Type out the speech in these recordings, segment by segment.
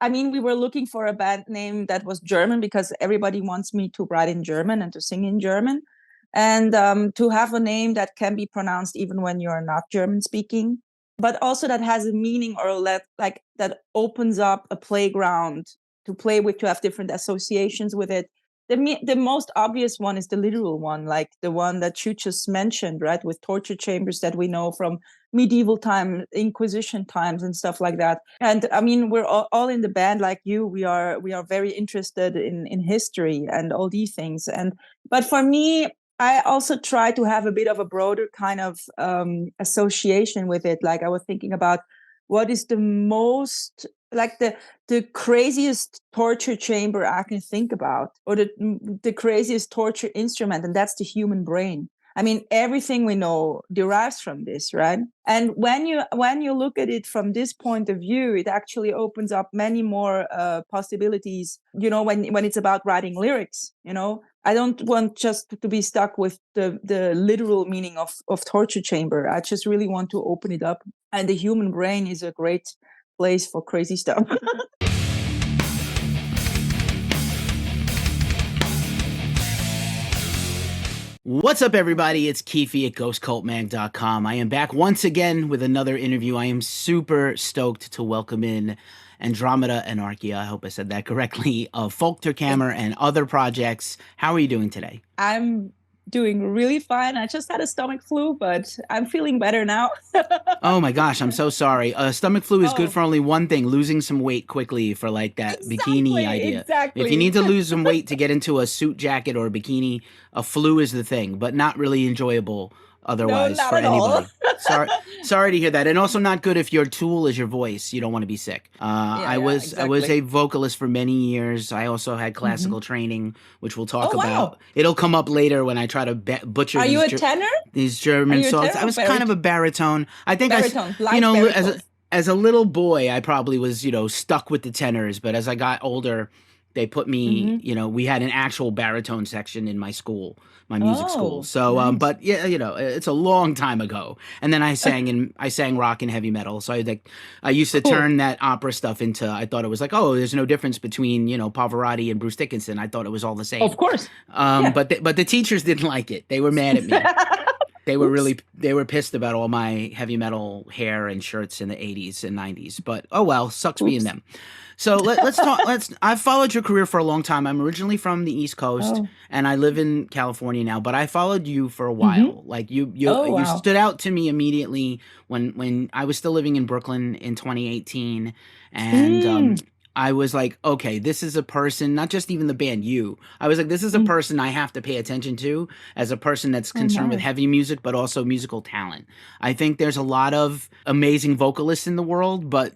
I mean, we were looking for a band name that was German because everybody wants me to write in German and to sing in German. And to have a name that can be pronounced even when you're not German speaking, but also that has a meaning or that opens up a playground to play with, to have different associations with it. The most obvious one is the literal one, like the one that you just mentioned, right? With torture chambers that we know from medieval time, Inquisition times and stuff like that. And I mean, we're all in the band like you. We are very interested in history and all these things. But for me, I also try to have a bit of a broader kind of association with it. Like I was thinking about what is the most, like the craziest torture chamber I can think about, or the craziest torture instrument, and that's the human brain. I mean, everything we know derives from this, right? And when you look at it from this point of view, it actually opens up many more possibilities. You know, when it's about writing lyrics, you know, I don't want just to be stuck with the literal meaning of torture chamber. I just really want to open it up, and the human brain is a great place for crazy stuff. What's up, everybody? It's Keefy at ghostcultmag.com. I am back once again with another interview. I am super stoked to welcome in Andromeda Anarchia, I hope I said that correctly, of Folterkammer and other projects. How are you doing today? I'm doing really fine. I just had a stomach flu, but I'm feeling better now. Oh my gosh, I'm so sorry. Stomach flu is good for only one thing, losing some weight quickly for like that bikini idea. Exactly. If you need to lose some weight to get into a suit jacket or a bikini, a flu is the thing, but not really enjoyable otherwise no, not for at anybody. All. Sorry to hear that. And also not good if your tool is your voice. You don't want to be sick. I was a vocalist for many years. I also had classical training, which we'll talk about. Wow. It'll come up later when I try to butcher. Are you a tenor? These German songs. I was kind of a baritone. I think as a little boy, I probably was, stuck with the tenors. But as I got older, they put me, we had an actual baritone section in my school, my music school. So, nice. But yeah, it's a long time ago. And then I sang rock and heavy metal. So I used to turn that opera stuff into, I thought it was like, oh, there's no difference between, Pavarotti and Bruce Dickinson. I thought it was all the same. Of course. But the teachers didn't like it. They were mad at me. They were pissed about all my heavy metal hair and shirts in the 80s and 90s. But oh well, sucks being them. So let's talk. I've followed your career for a long time. I'm originally from the East Coast, and I live in California now. But I followed you for a while. Like you stood out to me immediately when I was still living in Brooklyn in 2018, and I was like, okay, this is a person, not just even the band, I was like, this is a person I have to pay attention to as a person that's concerned with heavy music, but also musical talent. I think there's a lot of amazing vocalists in the world, but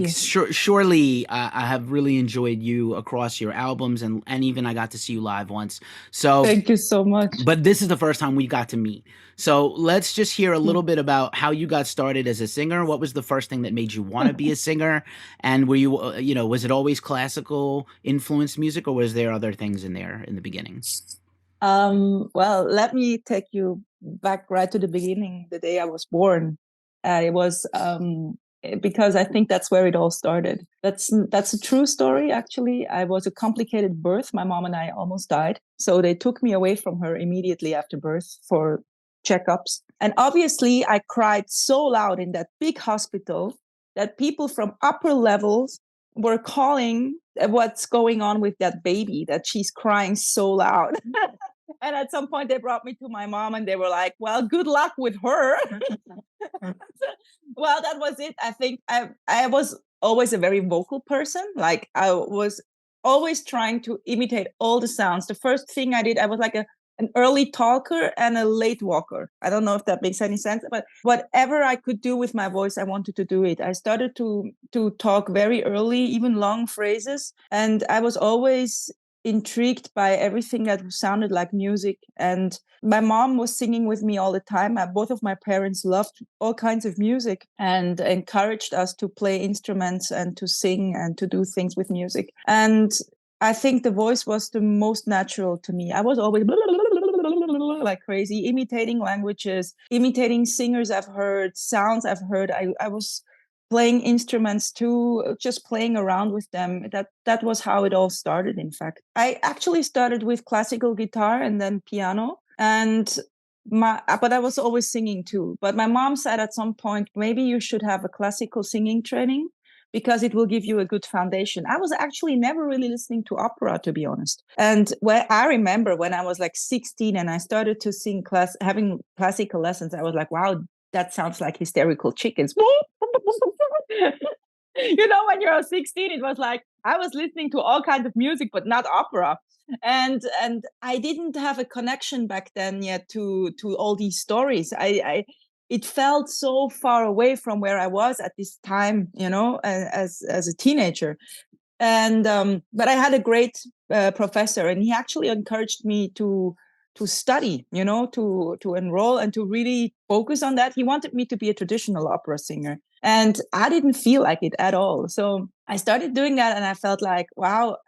surely I have really enjoyed you across your albums, and even I got to see you live once. So thank you so much. But this is the first time we got to meet. So let's just hear a little bit about how you got started as a singer. What was the first thing that made you want to be a singer? And were you, was it always classical influenced music, or was there other things in there in the beginning? Well, let me take you back right to the beginning, the day I was born. It was because I think that's where it all started. That's a true story, actually. I was a complicated birth. My mom and I almost died. So they took me away from her immediately after birth for checkups. And obviously, I cried so loud in that big hospital that people from upper levels were calling what's going on with that baby, that she's crying so loud. And at some point they brought me to my mom and they were like, well, good luck with her. Well, that was it. I think I was always a very vocal person. Like I was always trying to imitate all the sounds. The first thing I did, I was like an early talker and a late walker. I don't know if that makes any sense, but whatever I could do with my voice, I wanted to do it. I started to talk very early, even long phrases. And I was always intrigued by everything that sounded like music. And my mom was singing with me all the time. Both of my parents loved all kinds of music and encouraged us to play instruments and to sing and to do things with music. And I think the voice was the most natural to me. I was always like crazy, imitating languages, imitating singers I've heard, sounds I've heard. I was playing instruments too, just playing around with them. That was how it all started, in fact. I actually started with classical guitar and then piano. But I was always singing too. But my mom said at some point, maybe you should have a classical singing training because it will give you a good foundation. I was actually never really listening to opera, to be honest. And I remember when I was like 16 and I started to sing having classical lessons, I was like, wow, that sounds like hysterical chickens. When you're 16, it was like I was listening to all kinds of music, but not opera. And I didn't have a connection back then yet to all these stories. It felt so far away from where I was at this time, as a teenager. And but I had a great professor, and he actually encouraged me to study, to enroll and to really focus on that. He wanted me to be a traditional opera singer. And I didn't feel like it at all. So I started doing that, and I felt like, wow,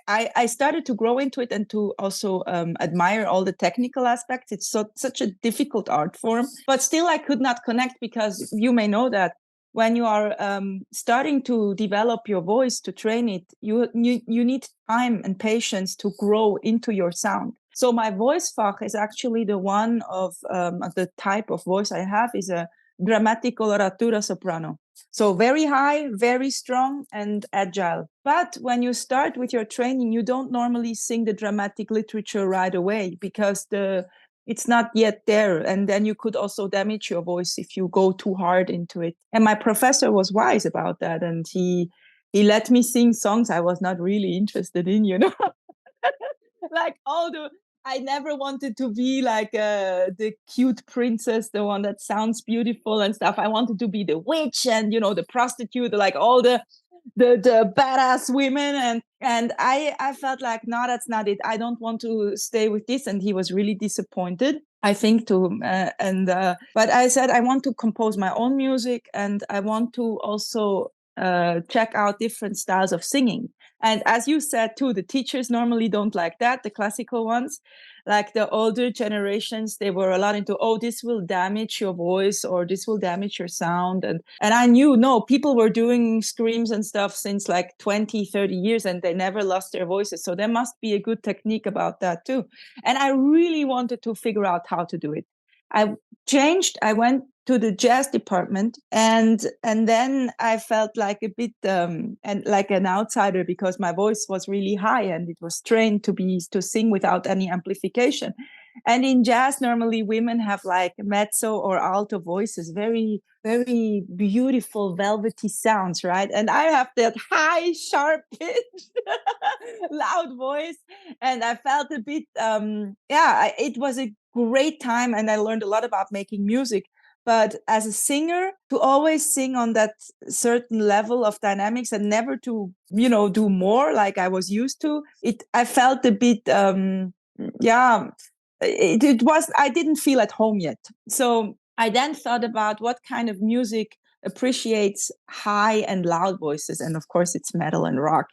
I started to grow into it and to also admire all the technical aspects. It's such a difficult art form, but still I could not connect, because you may know that when you are starting to develop your voice, to train it, you need time and patience to grow into your sound. So my voice fach is actually the one of the type of voice I have is a dramatic coloratura soprano. So very high, very strong and agile. But when you start with your training, you don't normally sing the dramatic literature right away, because it's not yet there. And then you could also damage your voice if you go too hard into it. And my professor was wise about that. And he let me sing songs I was not really interested in, like I never wanted to be like the cute princess, the one that sounds beautiful and stuff. I wanted to be the witch and, the prostitute, like all the badass women. And I felt like, no, that's not it. I don't want to stay with this. And he was really disappointed, I think, too. But I said, I want to compose my own music, and I want to also check out different styles of singing. And as you said too, the teachers normally don't like that, the classical ones. Like the older generations, they were a lot into, this will damage your voice, or this will damage your sound. And I knew, no, people were doing screams and stuff since like 20, 30 years, and they never lost their voices. So there must be a good technique about that too. And I really wanted to figure out how to do it. I went to the jazz department, and then I felt like a bit and like an outsider, because my voice was really high and it was trained to sing without any amplification. And in jazz, normally women have like mezzo or alto voices, very, very beautiful, velvety sounds, right? And I have that high, sharp pitch, loud voice. And I felt a bit, it was a great time, and I learned a lot about making music. But as a singer, to always sing on that certain level of dynamics and never to, do more like I was used to, I felt a bit, I didn't feel at home yet. So I then thought about what kind of music appreciates high and loud voices. And of course, it's metal and rock,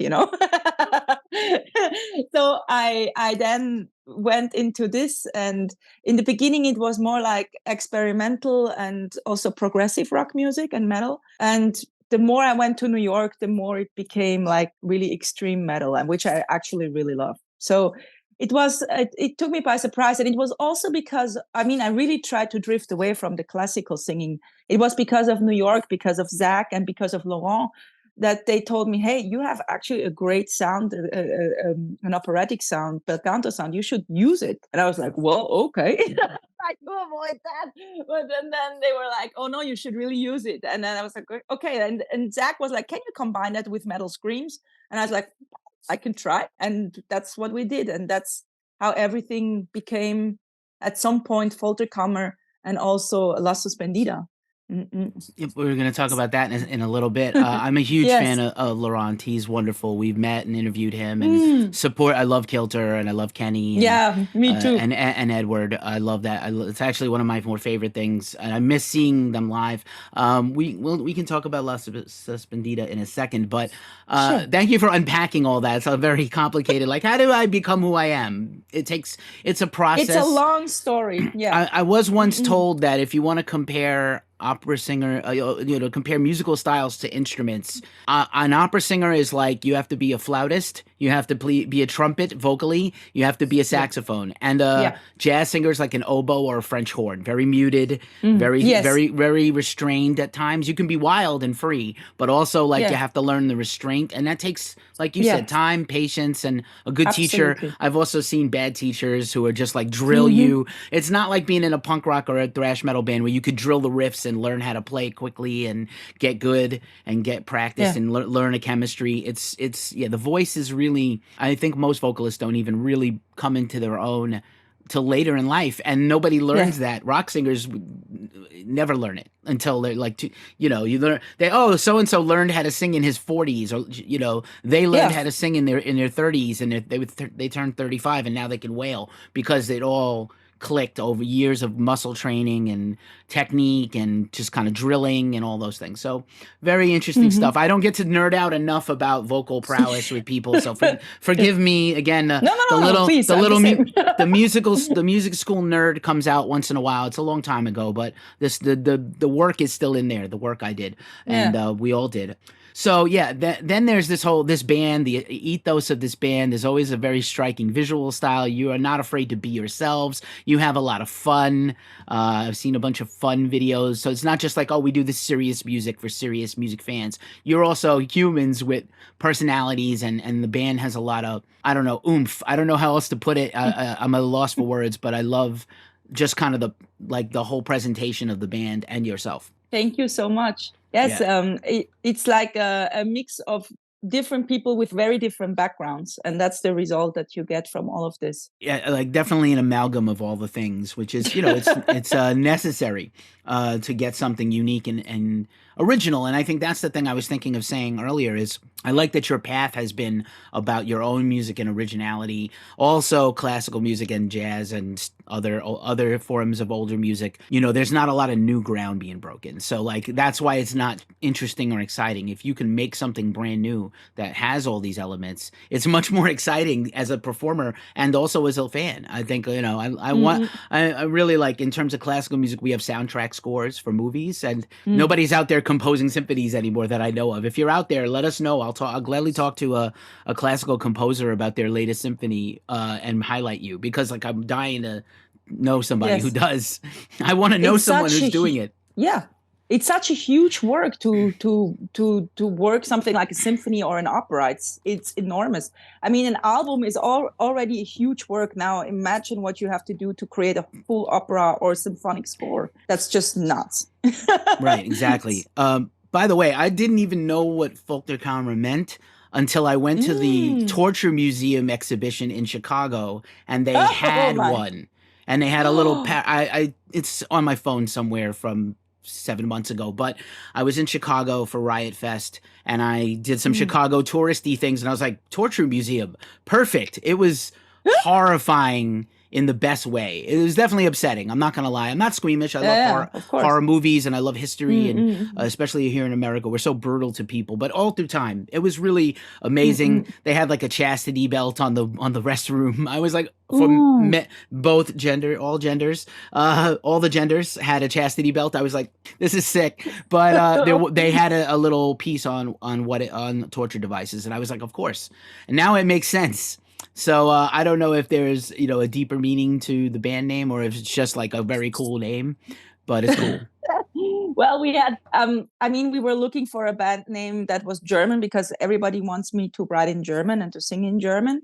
So I then went into this, and in the beginning it was more like experimental and also progressive rock music and metal. And the more I went to New York, the more it became like really extreme metal, and which I actually really love. So it took me by surprise. And it was also because, I really tried to drift away from the classical singing. It was because of New York, because of Zach, and because of Laurent, that they told me, hey, you have actually a great sound, an operatic sound, bel canto sound. You should use it. And I was like, well, okay. I to avoid that. But then they were like, oh, no, you should really use it. And then I was like, okay. And Zach was like, can you combine that with metal screams? And I was like, I can try. And that's what we did. And that's how everything became, at some point, Folterkammer and also La Suspendida. Yep, we're going to talk about that in a little bit. I'm a huge fan of Laurent. He's wonderful. We've met and interviewed him and support. I love Kilter and I love Kenny. And, me too. And Edward. I love that. It's actually one of my more favorite things. And I miss seeing them live. We can talk about La Suspendida in a second, but sure. Thank you for unpacking all that. It's a very complicated, like, how do I become who I am? It's a process. It's a long story. Yeah. I was once told that if you want to compare opera singer, compare musical styles to instruments. An opera singer is like you have to be a flautist, you have to be a trumpet vocally, you have to be a saxophone, and jazz singer is like an oboe or a French horn, very muted, very restrained at times. You can be wild and free, but also like you have to learn the restraint, and that takes, like you said, time, patience, and a good teacher. I've also seen bad teachers who are just like drill you. It's not like being in a punk rock or a thrash metal band where you could drill the riffs and learn how to play quickly and get good and get practice and learn a chemistry. It's the voice is really, I think most vocalists don't even really come into their own till later in life, and nobody learns that. Rock singers never learn it until they're like, you learn so and so learned how to sing in his 40s, or they learned how to sing in their 30s, and they turned 35, and now they can wail because it all clicked over years of muscle training and technique and just kind of drilling and all those things. So very interesting stuff. I don't get to nerd out enough about vocal prowess with people, so forgive me again. The music school nerd comes out once in a while. It's a long time ago, but the work is still in there. The work I did, and we all did. So then there's this band, the ethos of this band. There's always a very striking visual style. You are not afraid to be yourselves. You have a lot of fun. I've seen a bunch of fun videos. So it's not just like, we do this serious music for serious music fans. You're also humans with personalities, and the band has a lot of, I don't know, oomph. I don't know how else to put it. I'm at a loss for words, but I love just kind of the whole presentation of the band and yourself. Thank you so much. Yes, it's like a mix of different people with very different backgrounds, and that's the result that you get from all of this. Yeah, like definitely an amalgam of all the things, which is, it's necessary to get something unique and original. And I think that's the thing I was thinking of saying earlier is I like that your path has been about your own music and originality, also classical music and jazz and other forms of older music. There's not a lot of new ground being broken. So like that's why it's not interesting or exciting. If you can make something brand new that has all these elements, it's much more exciting as a performer and also as a fan. I think, I really like, in terms of classical music, we have soundtrack scores for movies, and nobody's out there composing symphonies anymore that I know of. If you're out there, let us know. I'll gladly talk to a classical composer about their latest symphony and highlight you, because like I'm dying to know somebody who does. I want to know someone who's doing it. Yeah. It's such a huge work to work something like a symphony or an opera. It's enormous. I mean, an album is already a huge work. Now imagine what you have to do to create a full opera or symphonic score. That's just nuts. Right, exactly. By the way, I didn't even know what Folterkammer meant until I went to the Torture Museum exhibition in Chicago, and they had one. And they had a little it's on my phone somewhere from 7 months ago, but I was in Chicago for Riot Fest, and I did some Chicago touristy things, and I was like, Torture Museum, perfect. It was horrifying in the best way. It was definitely upsetting. I'm not going to lie. I'm not squeamish. I love horror movies, and I love history, and especially here in America, we're so brutal to people, but all through time, it was really amazing. They had like a chastity belt on the restroom. I was like, for both all genders, all the genders had a chastity belt. I was like, this is sick. But they had a little piece on torture devices, and I was like, of course. And now it makes sense. So I don't know if there's a deeper meaning to the band name, or if it's just like a very cool name, but it's cool. Well, we had we were looking for a band name that was German, because everybody wants me to write in German and to sing in German,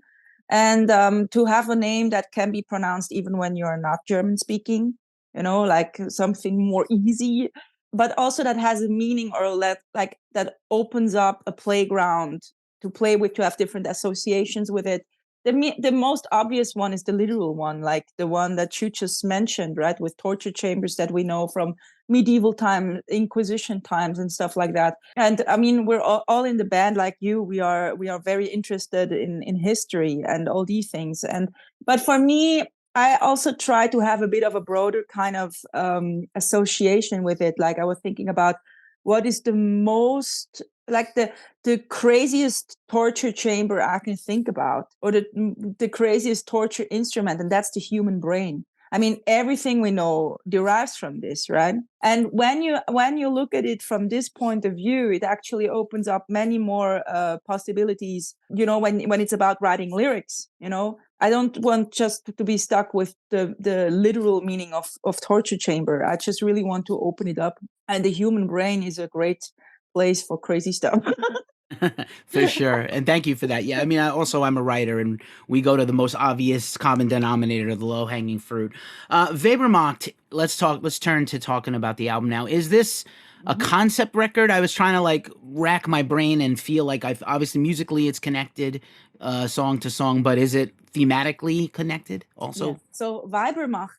and to have a name that can be pronounced even when you're not German speaking, like something more easy, but also that has a meaning, or that opens up a playground to play with, to have different associations with it. The most obvious one is the literal one, like the one that you just mentioned, right? With torture chambers that we know from medieval time, Inquisition times and stuff like that. And I mean, we're all in the band like you. We are very interested in history and all these things. But for me, I also try to have a bit of a broader kind of association with it. Like I was thinking about what is the most, like the craziest torture chamber I can think about, or the craziest torture instrument, and that's the human brain. I mean, everything we know derives from this, right? And when you look at it from this point of view, it actually opens up many more possibilities. You know, when it's about writing lyrics, you know, I don't want just to be stuck with the literal meaning of torture chamber. I just really want to open it up. And the human brain is a great place for crazy stuff. For sure. And thank you for that. Yeah, I mean, I'm a writer, and we go to the most obvious common denominator, the low-hanging fruit. Weibermacht, let's turn to talking about the album now. Is this a concept record? I was trying to like rack my brain and feel like I've obviously musically it's connected song to song, but is it thematically connected also? Yeah. So Weibermacht,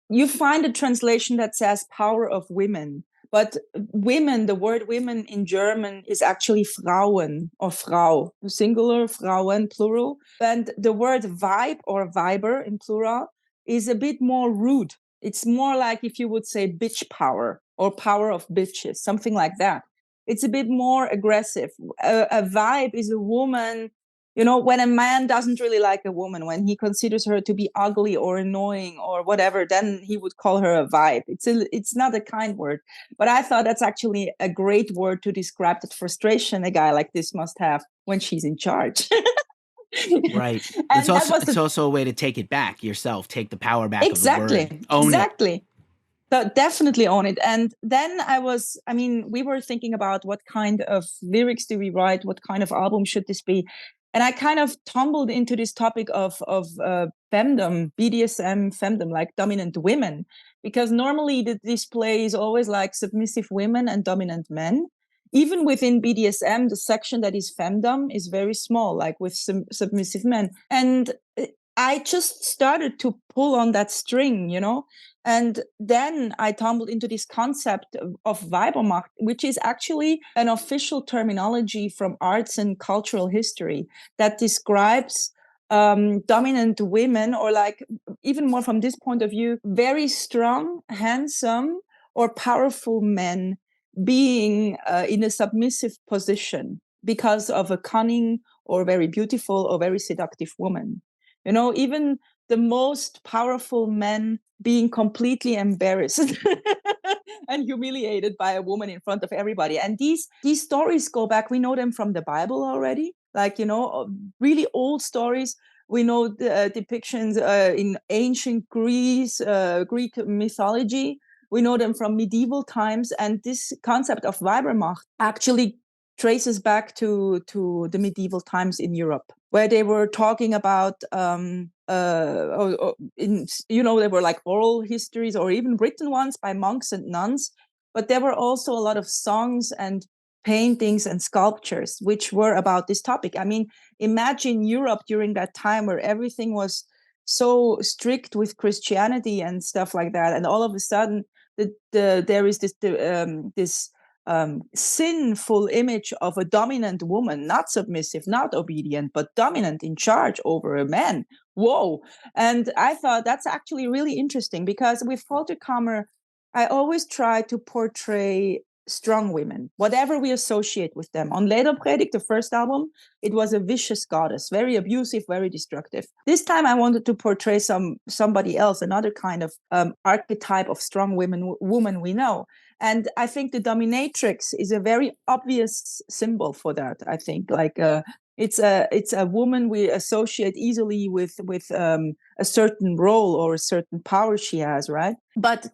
you find a translation that says power of women. But women, the word women in German is actually Frauen or Frau, singular, Frauen, plural. And the word vibe or Weiber in plural is a bit more rude. It's more like if you would say bitch power or power of bitches, something like that. It's a bit more aggressive. A vibe is a woman. You know, when a man doesn't really like a woman, when he considers her to be ugly or annoying or whatever, then he would call her a vibe. It's not a kind word, but I thought that's actually a great word to describe the frustration a guy like this must have when she's in charge. Right. It's also a way to take it back yourself, take the power back of the word. Own it. So definitely own it. And then we were thinking about what kind of lyrics do we write? What kind of album should this be? And I kind of tumbled into this topic of femdom, BDSM, femdom, like dominant women, because normally the display is always like submissive women and dominant men. Even within BDSM, the section that is femdom is very small, like with submissive men. And I just started to pull on that string, you know. And then I tumbled into this concept of Weibermacht, which is actually an official terminology from arts and cultural history that describes dominant women, or like even more from this point of view, very strong, handsome, or powerful men being in a submissive position because of a cunning or very beautiful or very seductive woman. You know, even the most powerful men being completely embarrassed and humiliated by a woman in front of everybody. And these stories go back. We know them from the Bible already, like, you know, really old stories. We know the depictions in ancient Greece, Greek mythology. We know them from medieval times. And this concept of Weibermacht actually traces back to the medieval times in Europe, where they were talking about, there were like oral histories or even written ones by monks and nuns, but there were also a lot of songs and paintings and sculptures which were about this topic. I mean, imagine Europe during that time where everything was so strict with Christianity and stuff like that, and all of a sudden there is this sinful image of a dominant woman, not submissive, not obedient, but dominant, in charge over a man. Whoa. And I thought that's actually really interesting, because with Folterkammer, I always try to portray strong women, whatever we associate with them. On Lederpredigt, the first album, it was a vicious goddess, very abusive, very destructive. This time I wanted to portray somebody else, another kind of archetype of strong woman we know. And I think the dominatrix is a very obvious symbol for that. I think it's a woman we associate easily with a certain role or a certain power she has, right? But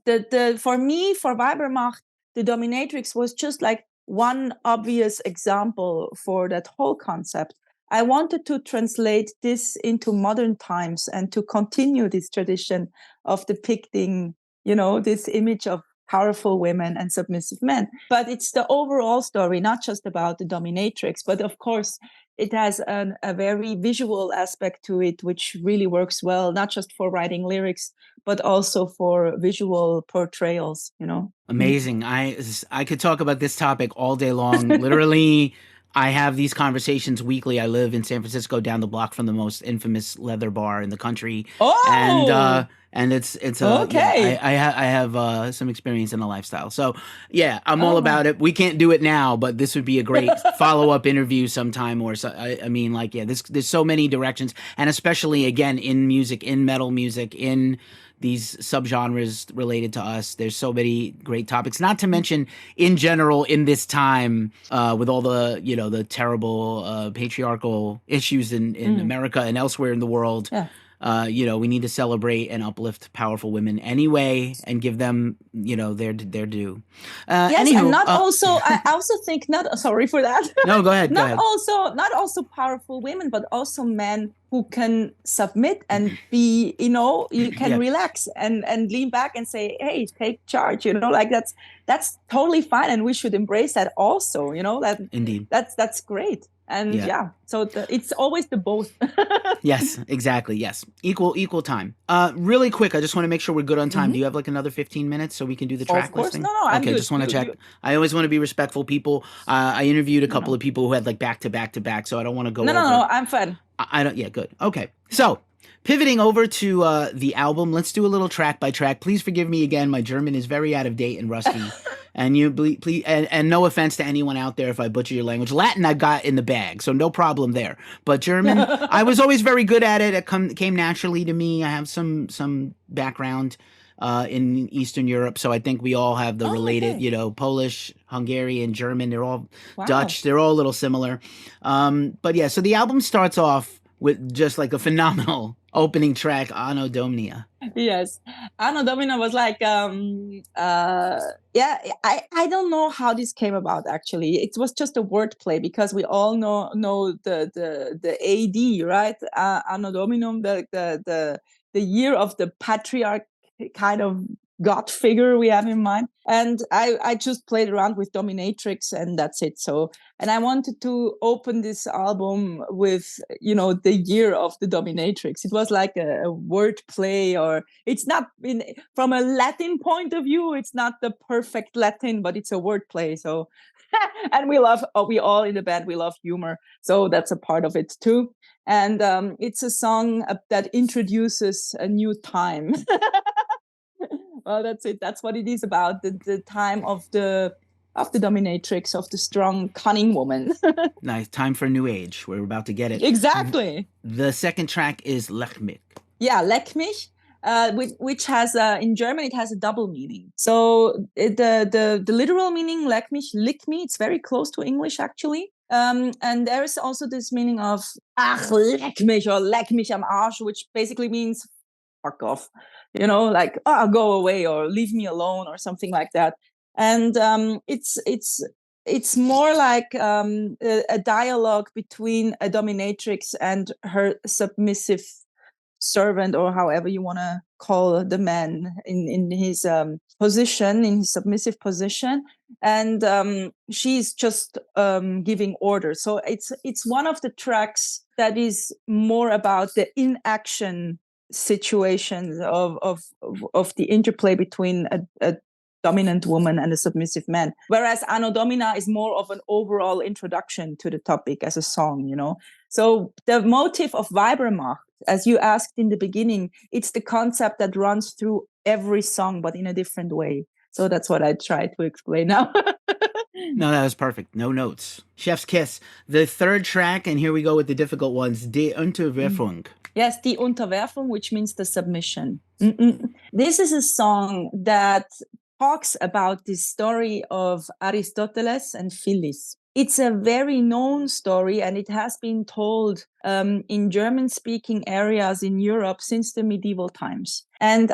for me, for Weibermacht, the dominatrix was just like one obvious example for that whole concept. I wanted to translate this into modern times and to continue this tradition of depicting, you know, this image of powerful women and submissive men. But it's the overall story, not just about the dominatrix, but of course, it has a very visual aspect to it, which really works well, not just for writing lyrics, but also for visual portrayals, you know. Amazing. I could talk about this topic all day long. Literally, I have these conversations weekly. I live in San Francisco, down the block from the most infamous leather bar in the country. Oh, And it's okay. I have some experience in the lifestyle. So yeah, I'm all Oh my. about it. We can't do it now, but this would be a great follow-up interview sometime. Or so, I mean, like, yeah, there's so many directions, and especially again in music, in metal music, in these subgenres related to us. There's so many great topics, not to mention in general in this time with all the, the terrible patriarchal issues in America and elsewhere in the world. Yeah. We need to celebrate and uplift powerful women anyway and give them, their due. Yes, Anywho, and not also. I also think not. Sorry for that. No, go ahead. Not also powerful women, but also men who can submit and be. You can relax and lean back and say, "Hey, take charge." Like that's totally fine, and we should embrace that also. That indeed, that's great. And so it's always the both. Yes, exactly. Yes. Equal time. Really quick, I just want to make sure we're good on time. Do you have like another 15 minutes so we can do the track listing? No, I'm okay, good. Just want to check. I always want to be respectful, people. I interviewed a couple of people who had like back to back, so I don't want to go over. No, I'm fine. I don't. Yeah, good. Okay. So, pivoting over to the album, let's do a little track by track. Please forgive me again. My German is very out of date and rusty. And please, and no offense to anyone out there if I butcher your language. Latin I got in the bag, so no problem there. But German, I was always very good at it. It came naturally to me. I have some background in Eastern Europe, so I think we all have the related, Polish, Hungarian, German. They're all Dutch. They're all a little similar. But yeah, so the album starts off with just like a phenomenal opening track, Anno Domini. Yes, Anno Domini was like, I don't know how this came about. Actually, it was just a wordplay because we all know the AD, right? Anno Dominum, the year of the patriarch kind of god figure we have in mind, and I just played around with dominatrix, and that's it. So, and I wanted to open this album with the year of the dominatrix. It was like a word play, or it's not from a Latin point of view, it's not the perfect Latin, but it's a word play. So and we all in the band, we love humor, so that's a part of it too. And it's a song that introduces a new time. Well, that's it. That's what it is about, the time of the dominatrix, of the strong, cunning woman. Nice. Time for a new age. We're about to get it. Exactly. The second track is Lech mich. Yeah, Lech mich, which has, in German, it has a double meaning. So the literal meaning, Lech mich, lick me, it's very close to English, actually. And there is also this meaning of, ach, leck mich, or leck mich am Arsch, which basically means fuck off, like, go away, or leave me alone, or something like that. And it's more like a dialogue between a dominatrix and her submissive servant, or however you want to call the man in his position, in his submissive position. And she's just giving orders. So it's one of the tracks that is more about the inaction situations of the interplay between a dominant woman and a submissive man, whereas Anno Domina is more of an overall introduction to the topic as a song. So the motive of Weibermacht, as you asked in the beginning, it's the concept that runs through every song, but in a different way. So that's what I try to explain now. No, that was perfect. No notes. Chef's kiss. The third track, and here we go with the difficult ones, Die Unterwerfung. Yes, Die Unterwerfung, which means the submission. This is a song that talks about the story of Aristoteles and Phyllis. It's a very known story, and it has been told in German-speaking areas in Europe since the medieval times. And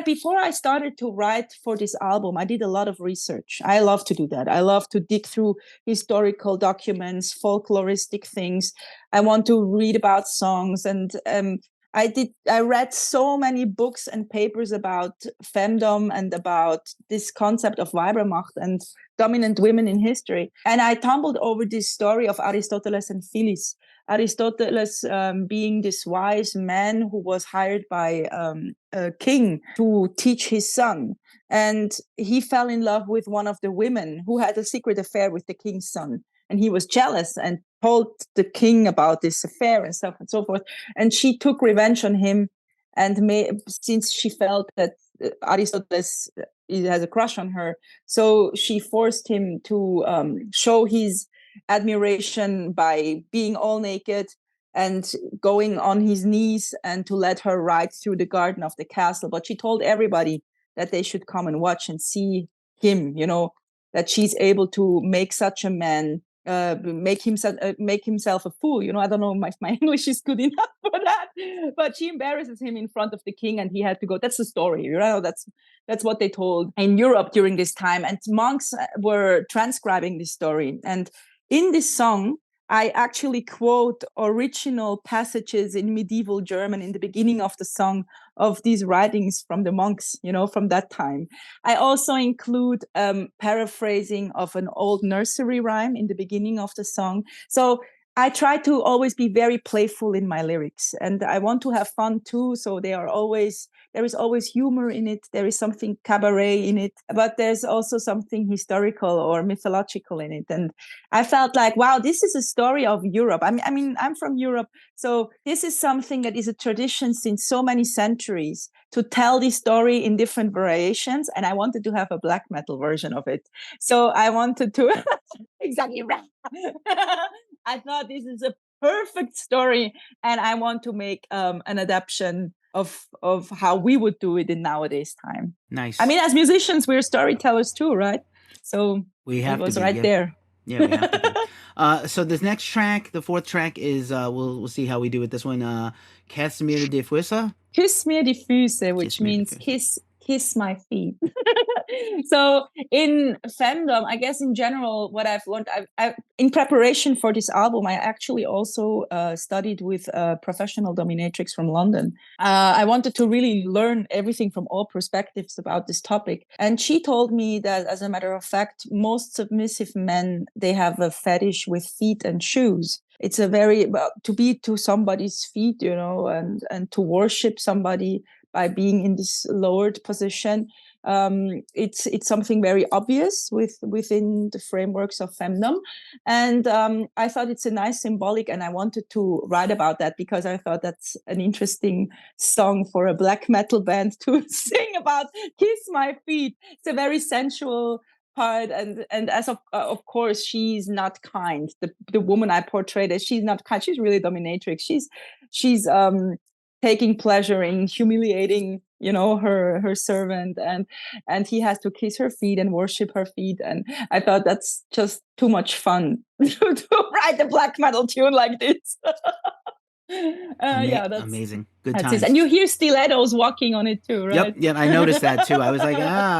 before I started to write for this album, I did a lot of research. I love to do that. I love to dig through historical documents, folkloristic things. I want to read about songs, and I read so many books and papers about femdom and about this concept of Weibermacht and dominant women in history. And I tumbled over this story of Aristoteles and Phyllis. Aristoteles being this wise man who was hired by a king to teach his son. And he fell in love with one of the women who had a secret affair with the king's son. and he was jealous and told the king about this affair and stuff and so forth. And she took revenge on him, and since she felt that Aristoteles has a crush on her, so she forced him to show his admiration by being all naked and going on his knees, and to let her ride through the garden of the castle. But she told everybody that they should come and watch and see him, that she's able to make such a man make himself a fool. I don't know if my English is good enough for that, but she embarrasses him in front of the king, and he had to go. That's the story, that's what they told in Europe during this time, and monks were transcribing this story. And in this song, I actually quote original passages in medieval German in the beginning of the song, of these writings from the monks, from that time. I also include paraphrasing of an old nursery rhyme in the beginning of the song. So I try to always be very playful in my lyrics, and I want to have fun too. So there is always humor in it. There is something cabaret in it, but there's also something historical or mythological in it. And I felt like, wow, this is a story of Europe. I mean, I'm from Europe, so this is something that is a tradition since so many centuries, to tell this story in different variations. And I wanted to have a black metal version of it. So I wanted to exactly right. I thought this is a perfect story, and I want to make an adaptation of how we would do it in nowadays time. Nice. I mean, as musicians, we're storytellers too, right? So we have it was to be, right there. Yeah, we have to be. So this next track, the fourth track, is we'll see how we do with this one. Kiss mir die Füße. Kiss mir die Füße, which means kiss my feet. So in femdom, I guess in general, what I've learned, in preparation for this album, I actually also studied with a professional dominatrix from London. I wanted to really learn everything from all perspectives about this topic. And she told me that, as a matter of fact, most submissive men, they have a fetish with feet and shoes. It's a very, to be to somebody's feet, and to worship somebody by being in this lowered position. It's something very obvious within the frameworks of femdom. And I thought it's a nice symbolic, and I wanted to write about that because I thought that's an interesting song for a black metal band to sing about. Kiss my feet. It's a very sensual part, and as of course, she's not kind. The woman I portrayed, she's not kind. She's really dominatrix. She's taking pleasure in humiliating her servant, and he has to kiss her feet and worship her feet. And I thought that's just too much fun to write a black metal tune like this. Yeah, that's amazing. Good times. And you hear stilettos walking on it too, right? Yep, I noticed that too. I was like,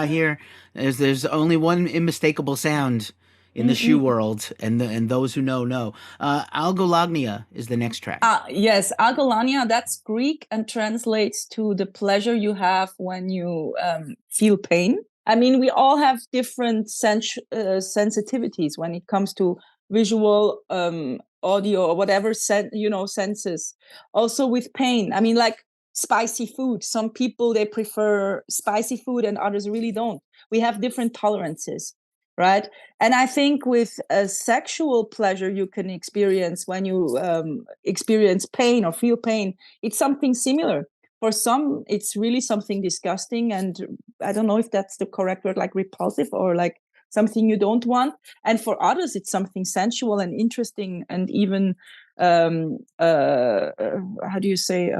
here there's only one unmistakable sound in the shoe world, and those who know. Algolagnia is the next track. Yes, Algolagnia, that's Greek and translates to the pleasure you have when you feel pain. I mean, we all have different sensitivities when it comes to visual, audio, or whatever senses. Also with pain. I mean, like spicy food. Some people, they prefer spicy food and others really don't. We have different tolerances. Right. And I think with a sexual pleasure you can experience when you experience pain or feel pain, it's something similar. For some, it's really something disgusting. And I don't know if that's the correct word, like repulsive or like something you don't want. And for others, it's something sensual and interesting and even, how do you say,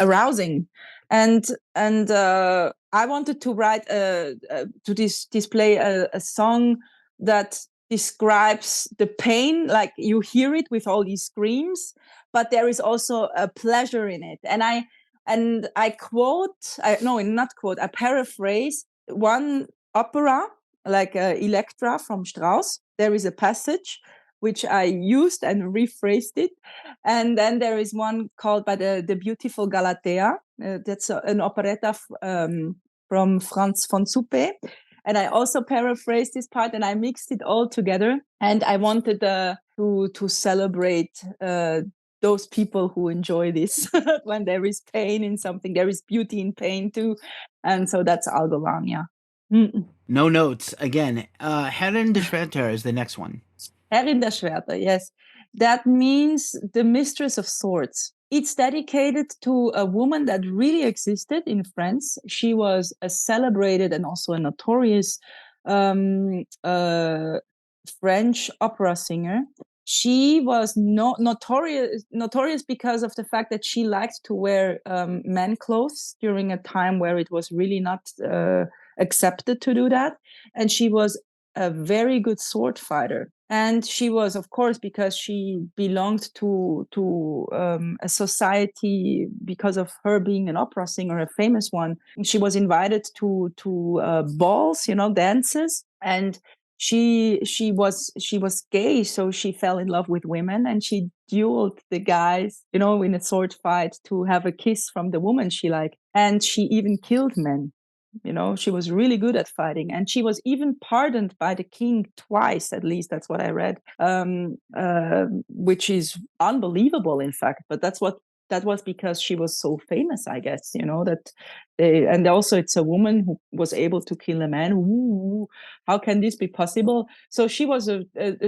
arousing. And I wanted to write display a song that describes the pain, like you hear it with all these screams, but there is also a pleasure in it. And I paraphrase one opera, like Electra from Strauss. There is a passage which I used and rephrased it. And then there is one called by the beautiful Galatea. That's an operetta from Franz von Suppe. And I also paraphrased this part and I mixed it all together. And I wanted to celebrate those people who enjoy this. When there is pain in something, there is beauty in pain too. And so that's Algolagnia. Mm. No notes. Again, Herren der Schwerter is the next one. Herrin der Schwerter, yes. That means the mistress of swords. It's dedicated to a woman that really existed in France. She was a celebrated and also a notorious French opera singer. She was notorious because of the fact that she liked to wear men clothes during a time where it was really not accepted to do that. And she was a very good sword fighter. And she was, of course, because she belonged to a society, because of her being an opera singer, a famous one. She was invited to balls, dances, and she was gay, so she fell in love with women, and she dueled the guys, in a sword fight to have a kiss from the woman she liked, and she even killed men. She was really good at fighting, and she was even pardoned by the king twice, at least that's what I read, which is unbelievable, in fact. But that was because she was so famous, I guess. And also it's a woman who was able to kill a man. Ooh, how can this be possible? So she was a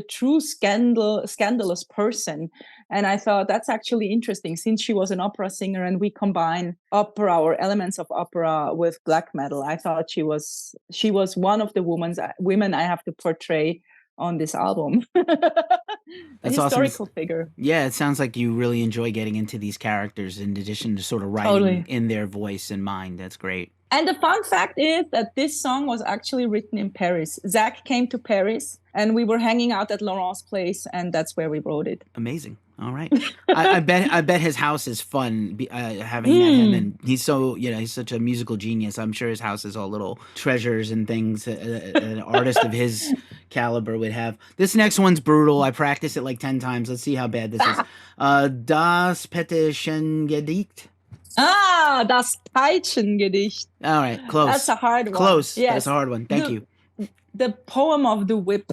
true scandalous person. And I thought that's actually interesting, since she was an opera singer and we combine opera or elements of opera with black metal. I thought she was one of the women I have to portray on this album. A historical figure. Yeah, it sounds like you really enjoy getting into these characters in addition to sort of writing in their voice and mind. That's great. And the fun fact is that this song was actually written in Paris. Zach came to Paris and we were hanging out at Laurent's place, and that's where we wrote it. Amazing. All right. I bet his house is fun, having met him, and he's so, he's such a musical genius. I'm sure his house is all little treasures and things an artist of his caliber would have. This next one's brutal. I practiced it like 10 times. Let's see how bad this is. Das Peitschengedicht. Das Peitschengedicht. All right, close. That's a hard one. Close. Yes. That's a hard one. Thank you. The poem of the whip.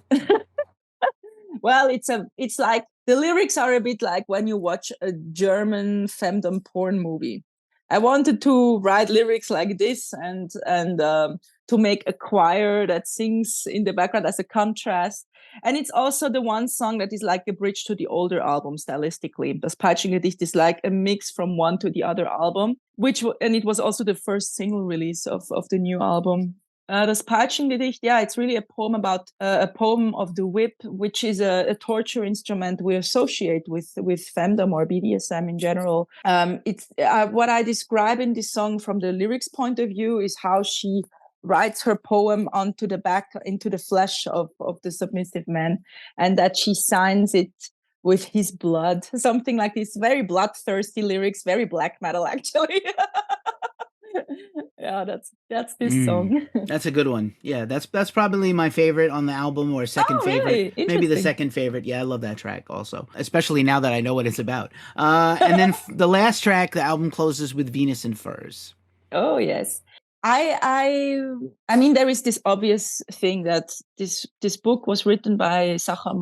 Well, it's like, the lyrics are a bit like when you watch a German femdom porn movie. I wanted to write lyrics like this and to make a choir that sings in the background as a contrast. And it's also the one song that is like a bridge to the older album stylistically. Das Peitschengedicht is like a mix from one to the other album, and it was also the first single release of the new album. Das Peitschengedicht, it's really a poem about a poem of the whip, which is a torture instrument we associate with femdom or BDSM in general. It's what I describe in this song from the lyrics point of view is how she writes her poem onto the back, into the flesh of the submissive man, and that she signs it with his blood, something like this. Very bloodthirsty lyrics, very black metal, actually. Yeah, that's this song. That's a good one. Yeah, that's probably my favorite on the album, or second favorite. Maybe the second favorite. Yeah, I love that track also, especially now that I know what it's about. And then the last track, the album closes with Venus in Furs. Oh yes. I mean, there is this obvious thing that this book was written by Zachary,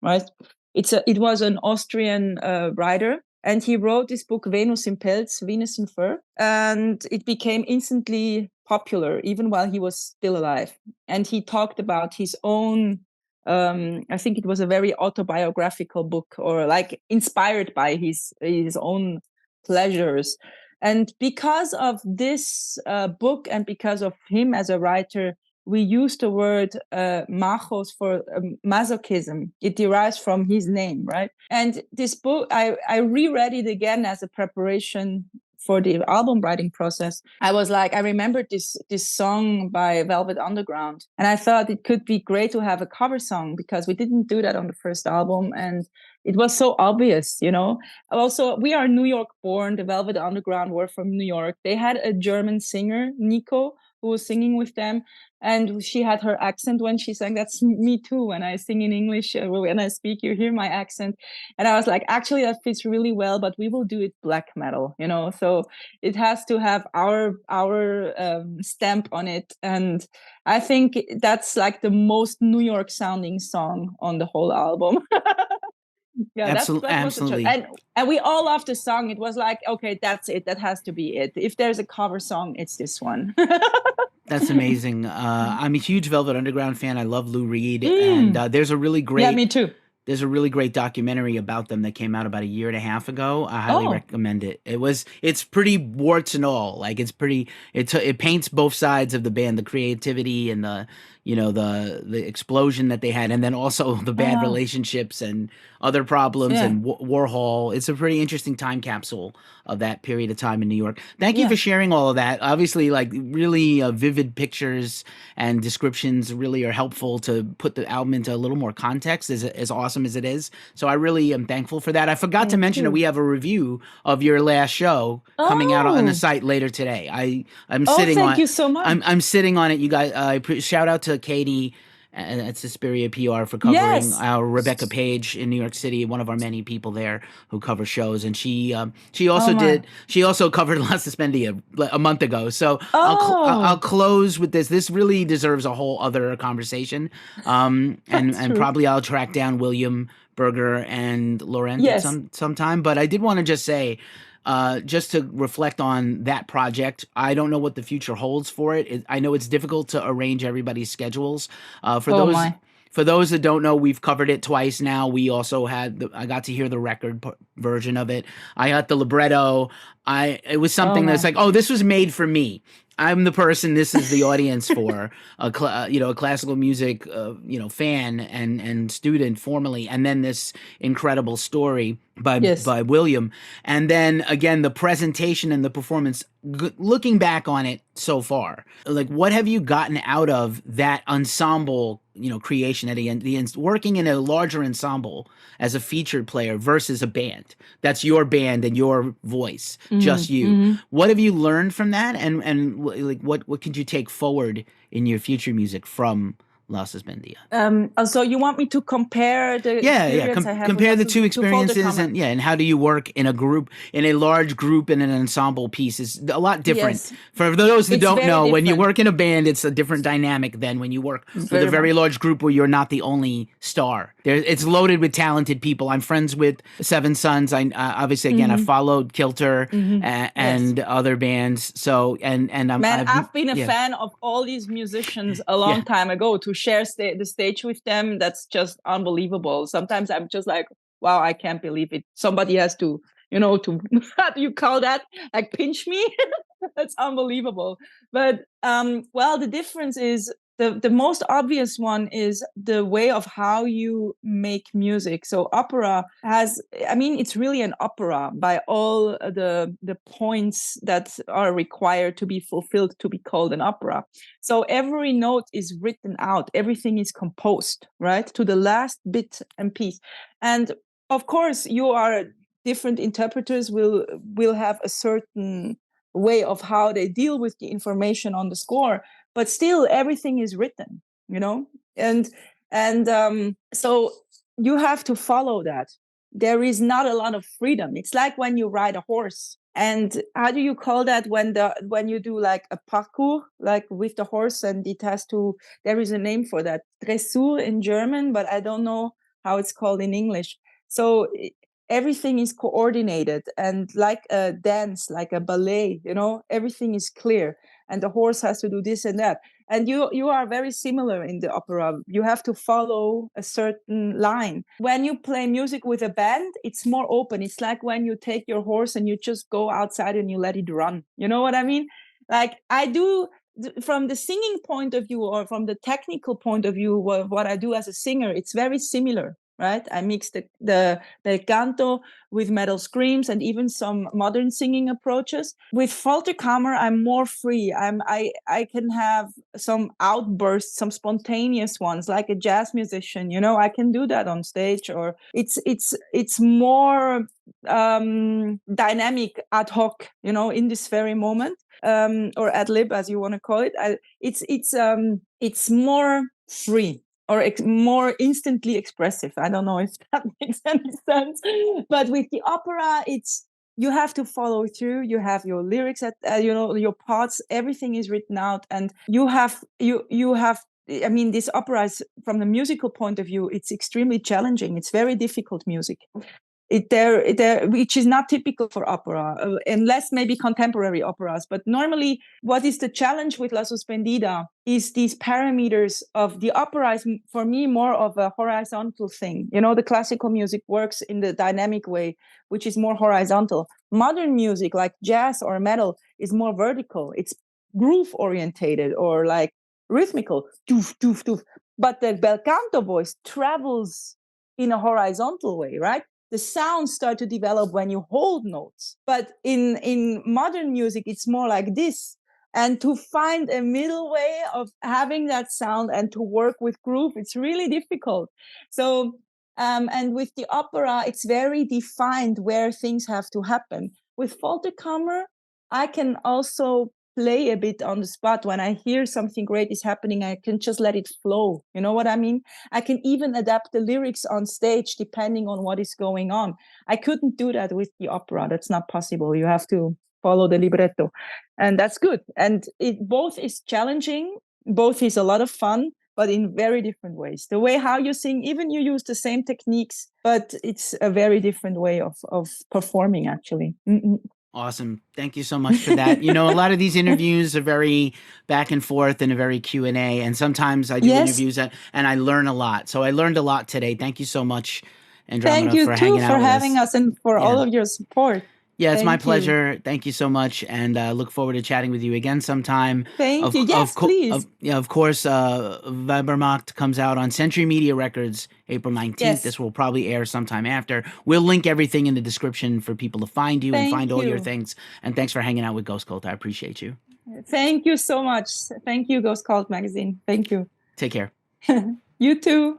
right? It was an Austrian writer. And he wrote this book, Venus in Pelz, Venus in Fur, and it became instantly popular, even while he was still alive. And he talked about his own, I think it was a very autobiographical book, or like inspired by his own pleasures. And because of this book and because of him as a writer, we use the word machos for masochism. It derives from his name, right? And this book, I reread it again as a preparation for the album writing process. I was like, I remembered this song by Velvet Underground, and I thought it could be great to have a cover song, because we didn't do that on the first album, and it was so obvious, Also, we are New York born. The Velvet Underground were from New York. They had a German singer, Nico, who was singing with them, and she had her accent when she sang. That's me too. When I sing in English, when I speak, you hear my accent. And I was like, actually, that fits really well, but we will do it black metal, so it has to have our stamp on it. And I think that's like the most New York sounding song on the whole album. Yeah, absolutely. And we all loved the song. It was like, okay, that's it. That has to be it. If there's a cover song, it's this one. That's amazing. I'm a huge Velvet Underground fan. I love Lou Reed, and there's a really great. Yeah, me too. There's a really great documentary about them that came out about a year and a half ago. I highly recommend it. It's pretty warts and all. Like it paints both sides of the band, the creativity and the explosion that they had, and then also the bad relationships and other problems and Warhol. It's a pretty interesting time capsule of that period of time in New York. Thank you for sharing all of that. Obviously, like really vivid pictures and descriptions really are helpful to put the album into a little more context, as awesome as it is. So I really am thankful for that. I forgot to mention that we have a review of your last show coming out on the site later today. I'm sitting on. Thank you so much. I'm sitting on it, you guys. Shout out to Katy at Suspiria PR for covering our Rebecca Page in New York City, one of our many people there who cover shows, and she also she also covered La Suspendida a month ago. So I'll close with this. This really deserves a whole other conversation, and probably I'll track down William Berger and Laurent at sometime. But I did want to just say, just to reflect on that project, I don't know what the future holds for it. I know it's difficult to arrange everybody's schedules. For those that don't know, we've covered it twice now. We also I got to hear the record version of it. I got the libretto. It was something that's like, this was made for me. I'm the person this is the audience for, a classical music fan and student formerly, and then this incredible story by William, and then again the presentation and the performance. Looking back on it so far, like what have you gotten out of that ensemble creation at the end, working in a larger ensemble as a featured player versus a band that's your band and your voice, just you? What have you learned from that, and like what could you take forward in your future music from La Suspendida? So you want me to compare the compare the two experiences, and how do you work in a group, in a large group, in an ensemble piece is a lot different. For those that don't know, when you work in a band, it's a different dynamic than when you work with a very large group where you're not the only star. It's loaded with talented people. I'm friends with Seven Sons. I obviously again I followed Kilter and other bands. So I've been a fan of all these musicians a long time ago. To share the stage with them, that's just unbelievable. Sometimes I'm just like, wow, I can't believe it. Somebody has to, to how do you call that? Like pinch me? That's unbelievable. But the difference is the most obvious one is the way of how you make music. So opera it's really an opera by all the points that are required to be fulfilled to be called an opera. So every note is written out, everything is composed, right, to the last bit and piece. And of course, different interpreters will have a certain way of how they deal with the information on the score, but still everything is written, and so you have to follow that. There is not a lot of freedom. It's like when you ride a horse. And how do you call that when you do like a parcours, like with the horse, and there is a name for that, dressur in German, but I don't know how it's called in English. So everything is coordinated, and like a dance, like a ballet, everything is clear, and the horse has to do this and that. And you are very similar in the opera. You have to follow a certain line. When you play music with a band, it's more open. It's like when you take your horse and you just go outside and you let it run. You know what I mean? Like I do from the singing point of view, or from the technical point of view, what I do as a singer, it's very similar. Right, I mix the bel canto with metal screams and even some modern singing approaches. With Folterkammer, I'm more free. I can have some outbursts, some spontaneous ones, like a jazz musician. I can do that on stage, or it's more dynamic, ad hoc. In this very moment, or ad lib, as you want to call it. It's more free, or more instantly expressive. I don't know if that makes any sense. But with the opera, you have to follow through. You have your lyrics your parts. Everything is written out, and you have. This opera is, from the musical point of view, it's extremely challenging. It's very difficult music. which is not typical for opera, unless maybe contemporary operas. But normally, what is the challenge with La Suspendida is these parameters of the opera is, for me, more of a horizontal thing. You know, the classical music works in the dynamic way, which is more horizontal. Modern music, like jazz or metal, is more vertical. It's groove orientated or like rhythmical, doof, doof, doof. But the bel canto voice travels in a horizontal way, right? The sounds start to develop when you hold notes. But in modern music, it's more like this. And to find a middle way of having that sound and to work with groove, it's really difficult. So, and with the opera, it's very defined where things have to happen. With Folterkammer, I can also play a bit on the spot. When I hear something great is happening, I can just let it flow. You know what I mean? I can even adapt the lyrics on stage depending on what is going on. I couldn't do that with the opera. That's not possible. You have to follow the libretto. And that's good. And it both is challenging, both is a lot of fun, but in very different ways. The way how you sing, even you use the same techniques, but it's a very different way of performing, actually. Mm-mm. Awesome. Thank you so much for that. You know, a lot of these interviews are very back and forth and a very Q&A. And sometimes I do interviews and I learn a lot. So I learned a lot today. Thank you so much, Andromeda, Thank you for too hanging out for with having us and for all of your support. Yeah, it's my Thank you. pleasure. Thank you so much, and look forward to chatting with you again sometime. Thank you. Yes, please. Of course, Weibermacht comes out on Century Media Records April 19th. Yes. This will probably air sometime after. We'll link everything in the description for people to find you and find all your things. And thanks for hanging out with Ghost Cult. I appreciate you. Thank you so much. Thank you, Ghost Cult Magazine. Thank you. Take care. You too.